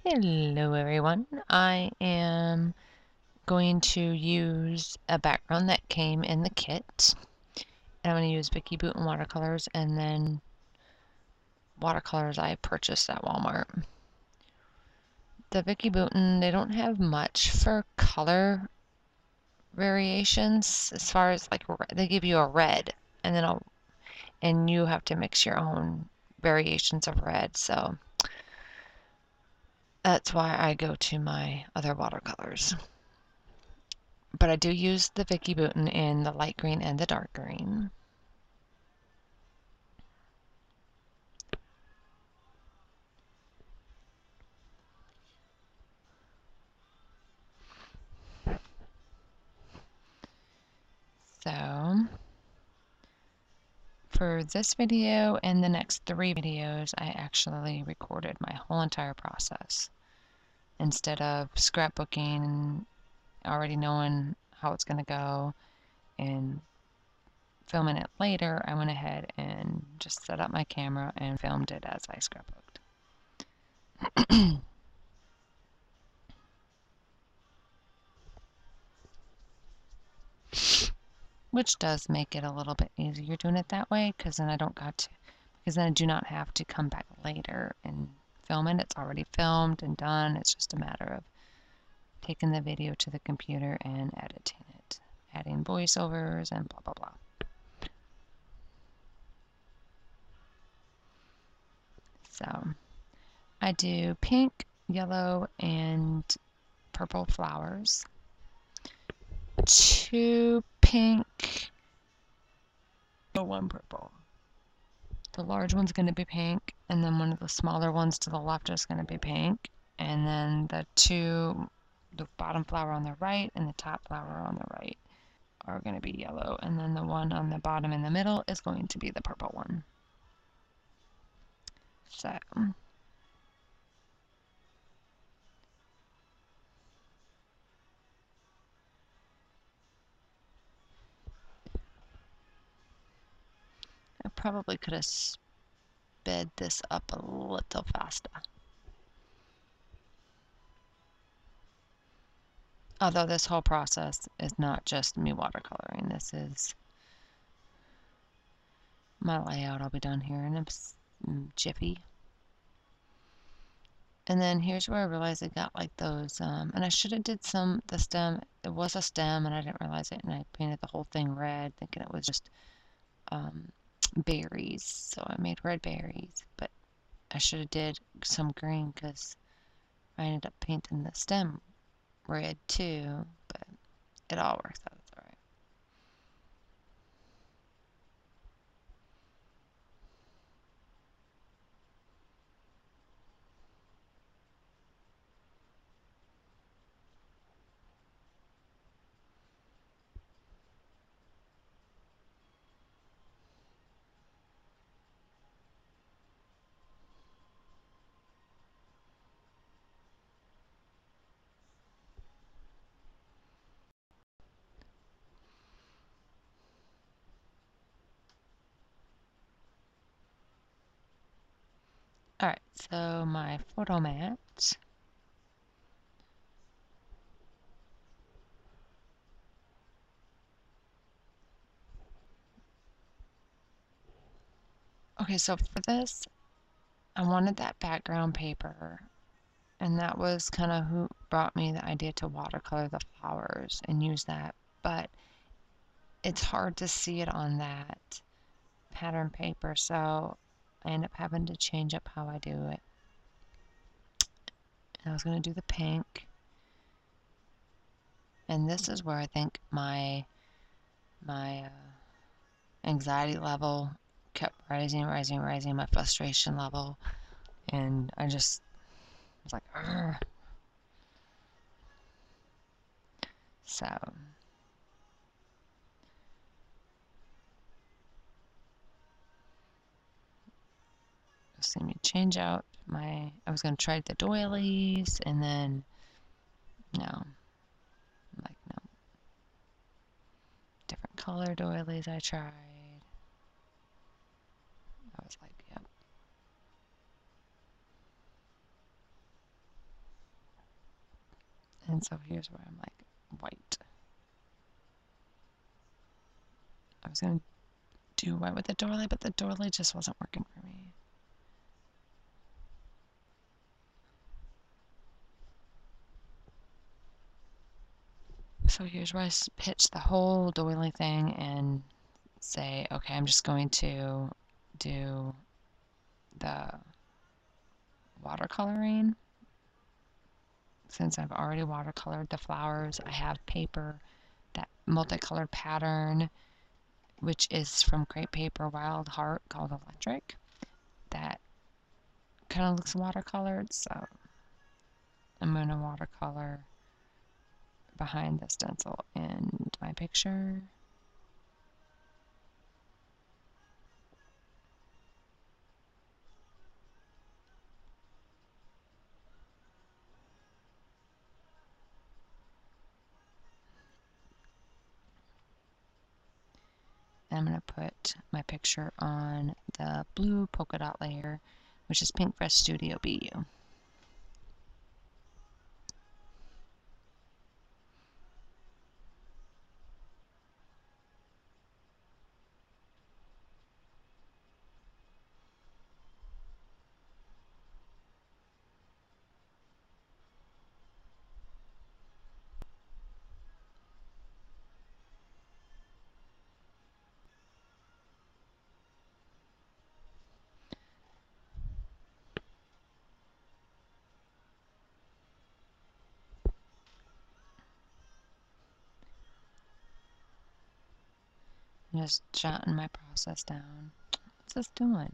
Hello everyone. I am going to use a background that came in the kit. I'm going to use Vicky Bouton watercolors and then watercolors I purchased at Walmart. The Vicky Bouton, they don't have much for color variations as far as like they give you a red and and you have to mix your own variations of red. So that's why I go to my other watercolors. But I do use the Vicky Bouton in the light green and the dark green. So for this video and the next 3 videos, I actually recorded my whole entire process. Instead of scrapbooking and already knowing how it's going to go and filming it later, I went ahead and just set up my camera and filmed it as I scrapbooked. Which does make it a little bit easier doing it that way, because then I do not have to come back later and film it. It's already filmed and done. It's just a matter of taking the video to the computer and editing it, adding voiceovers and blah blah blah. So I do pink, yellow, and purple flowers. 2 pink, 1 purple. The large one's going to be pink, and then one of the smaller ones to the left is going to be pink, and then the bottom flower on the right and the top flower on the right are going to be yellow, and then the one on the bottom in the middle is going to be the purple one. So I probably could have sped this up a little faster. Although this whole process is not just me watercoloring, this is my layout. I'll be done here in a jiffy. And then here's where I realized I got like those, and I should have did the stem. It was a stem and I didn't realize it, and I painted the whole thing red thinking it was just berries. So I made red berries, but I should have did some green because I ended up painting the stem red too, but it all works out. It's all right. All right, so my photo mat. Okay, so for this, I wanted that background paper, and that was kind of who brought me the idea to watercolor the flowers and use that, but it's hard to see it on that pattern paper, so I end up having to change up how I do it. And I was going to do the pink, and this is where I think my anxiety level kept rising, my frustration level, and I just was like, "Argh." So just see me change out I was going to try the doilies, and then no, like no, different color doilies I tried. I was like, yep. And so here's where I'm like, white. I was going to do white with the doily, but the doily just wasn't working for me. So here's where I pitch the whole doily thing and say, okay, I'm just going to do the watercoloring. Since I've already watercolored the flowers, I have paper, that multicolored pattern, which is from Crepe Paper Wild Heart, called Electric, that kind of looks watercolored, so I'm going to watercolor behind the stencil in my picture. And I'm going to put my picture on the blue polka dot layer, which is Pink Fresh Studio BU. I'm just jotting my process down. What's this doing?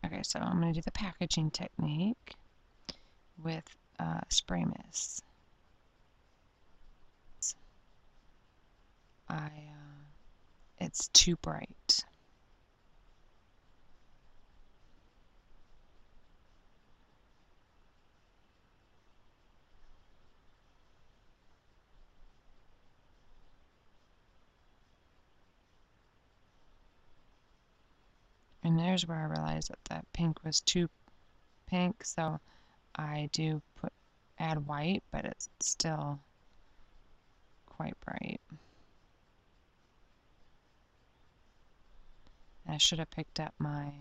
Okay, so I'm going to do the packaging technique with spray mist. It's too bright. And there's where I realized that that pink was too pink, so I do add white, but it's still quite bright. And I should have picked up my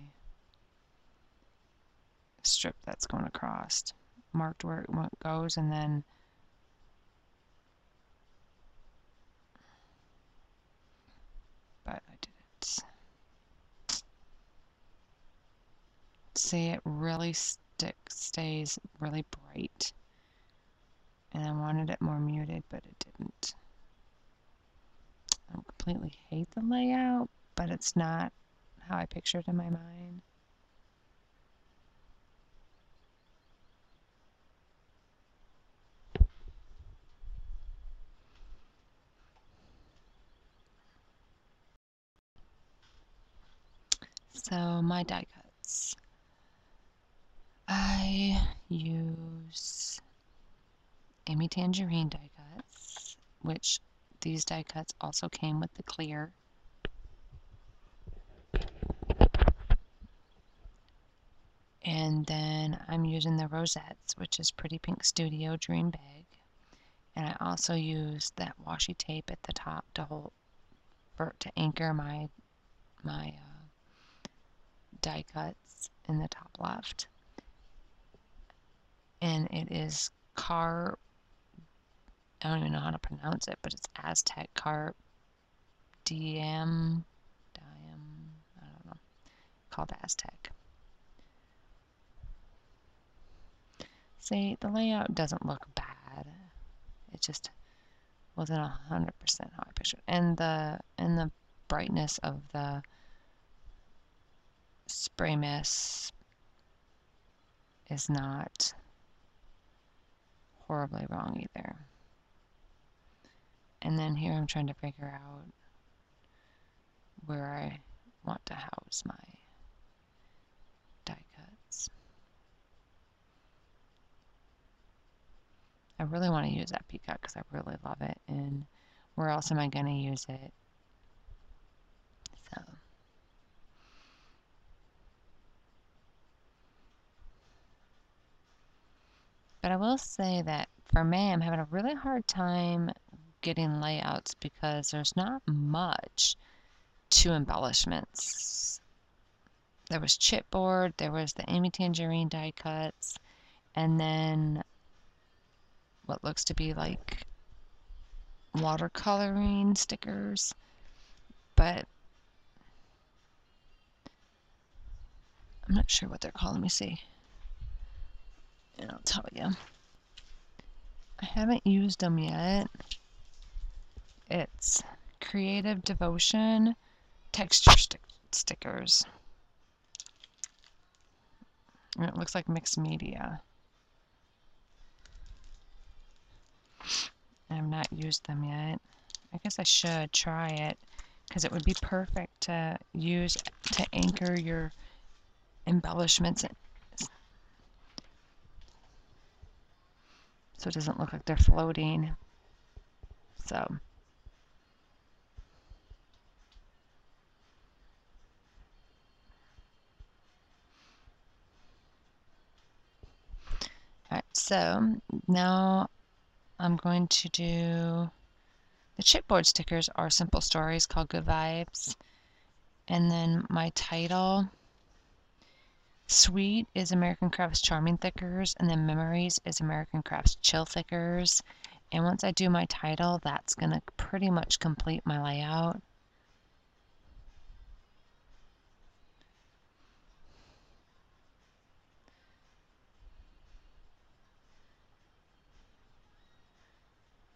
strip that's going across, marked where it goes, and then but I didn't. See, it really stays really bright, and I wanted it more muted, but it didn't. I don't completely hate the layout, but it's not how I pictured in my mind. So my die cuts. I use Amy Tangerine die cuts, which these die cuts also came with the clear. And then I'm using the rosettes, which is Pretty Pink Studio Dream Bag. And I also use that washi tape at the top to to anchor my die cuts in the top left. And it is I don't even know how to pronounce it, but it's Aztec Diem, I don't know, called Aztec. See, the layout doesn't look bad. It just wasn't 100% how I pictured it. And the brightness of the spray mist is not horribly wrong either. And then here I'm trying to figure out where I want to house my die cuts. I really want to use that peacock because I really love it. And where else am I going to use it? So, but I will say that for me, I'm having a really hard time getting layouts because there's not much to embellishments. There was chipboard, there was the Amy Tangerine die cuts, and then what looks to be like watercoloring stickers, but I'm not sure what they're called. Let me see, and I'll tell you. I haven't used them yet. It's Creative Devotion texture stickers. And it looks like mixed media. I have not used them yet. I guess I should try it because it would be perfect to use to anchor your embellishments so it doesn't look like they're floating. So alright, so now I'm going to do the chipboard stickers are simple stories called Good Vibes. And then my title, Sweet, is American Crafts Charming Thickers, and then Memories is American Crafts Chill Thickers. And once I do my title, that's going to pretty much complete my layout.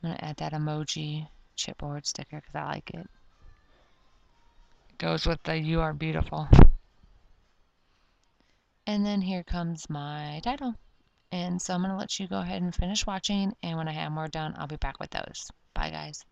I'm going to add that emoji chipboard sticker because I like it. It goes with the You Are Beautiful. And then here comes my title. And so I'm going to let you go ahead and finish watching, and when I have more done, I'll be back with those. Bye, guys.